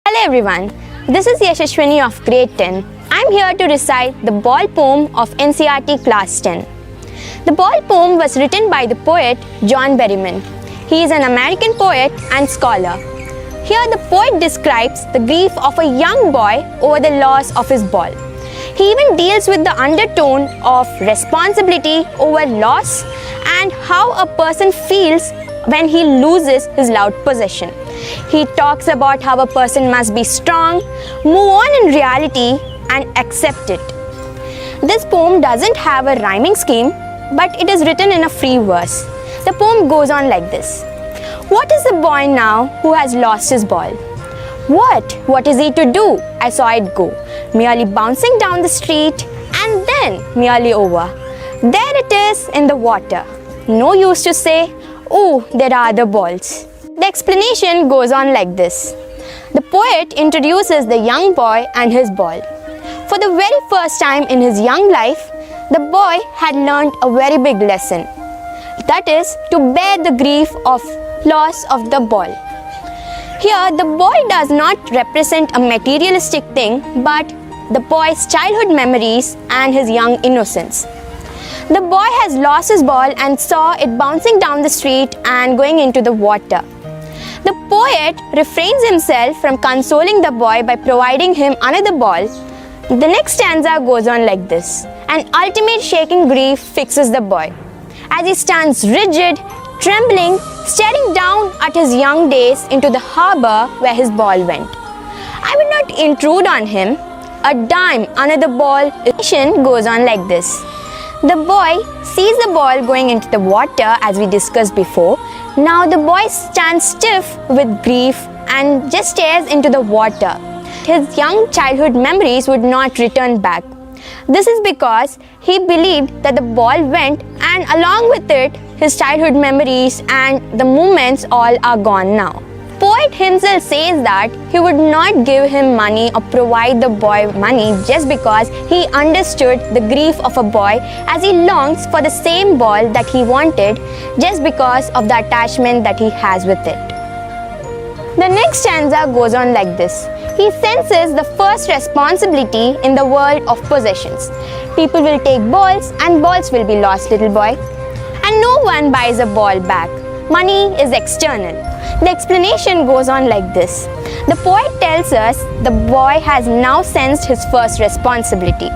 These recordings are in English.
Hello everyone, this is Yashashwini of grade 10. I'm here to recite the Ball poem of NCERT class 10. The Ball poem was written by the poet John Berryman. He is an American poet and scholar. Here the poet describes the grief of a young boy over the loss of his ball. He even deals with the undertone of responsibility over loss and how a person feels when he loses his loved possession. He talks about how a person must be strong, move on in reality and accept it. This poem doesn't have a rhyming scheme, but it is written in a free verse. The poem goes on like this. What is the boy now who has lost his ball? What is he to do? I saw it go, merely bouncing down the street and then merely over. There it is in the water. No use to say, oh, there are other balls. The explanation goes on like this. The poet introduces the young boy and his ball. For the very first time in his young life, the boy had learned a very big lesson. That is, to bear the grief of loss of the ball. Here, the boy does not represent a materialistic thing, but the boy's childhood memories and his young innocence. The boy has lost his ball and saw it bouncing down the street and going into the water. The poet refrains himself from consoling the boy by providing him another ball. The next stanza goes on like this. An ultimate shaking grief fixes the boy, as he stands rigid, trembling, staring down at his young days into the harbor where his ball went. I will not intrude on him. A dime, another ball. The goes on like this. The boy sees the ball going into the water as we discussed before. Now the boy stands stiff with grief and just stares into the water. His young childhood memories would not return back. This is because he believed that the ball went and along with it, his childhood memories and the moments all are gone now. Poet himself says that he would not give him money or provide the boy money just because he understood the grief of a boy as he longs for the same ball that he wanted just because of the attachment that he has with it. The next stanza goes on like this. He senses the first responsibility in the world of possessions. People will take balls and balls will be lost, little boy. And no one buys a ball back. Money is external. The explanation goes on like this. The poet tells us the boy has now sensed his first responsibility.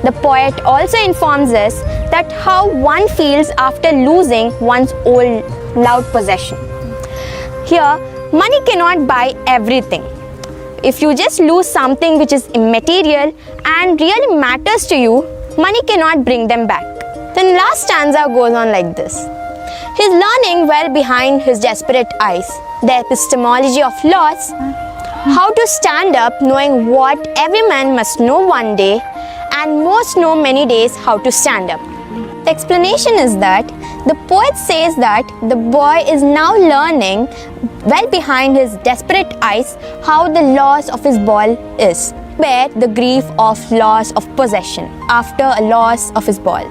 The poet also informs us that how one feels after losing one's old loved possession. Here, money cannot buy everything. If you just lose something which is immaterial and really matters to you, money cannot bring them back. The last stanza goes on like this. He's learning well behind his desperate eyes, the epistemology of loss, how to stand up knowing what every man must know one day and most know many days how to stand up. The explanation is that the poet says that the boy is now learning well behind his desperate eyes how the loss of his ball is. Bear the grief of loss of possession after a loss of his ball.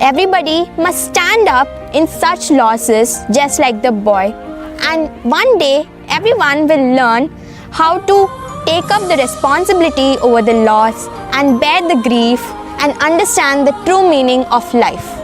Everybody must stand up in such losses just like the boy, and one day everyone will learn how to take up the responsibility over the loss and bear the grief and understand the true meaning of life.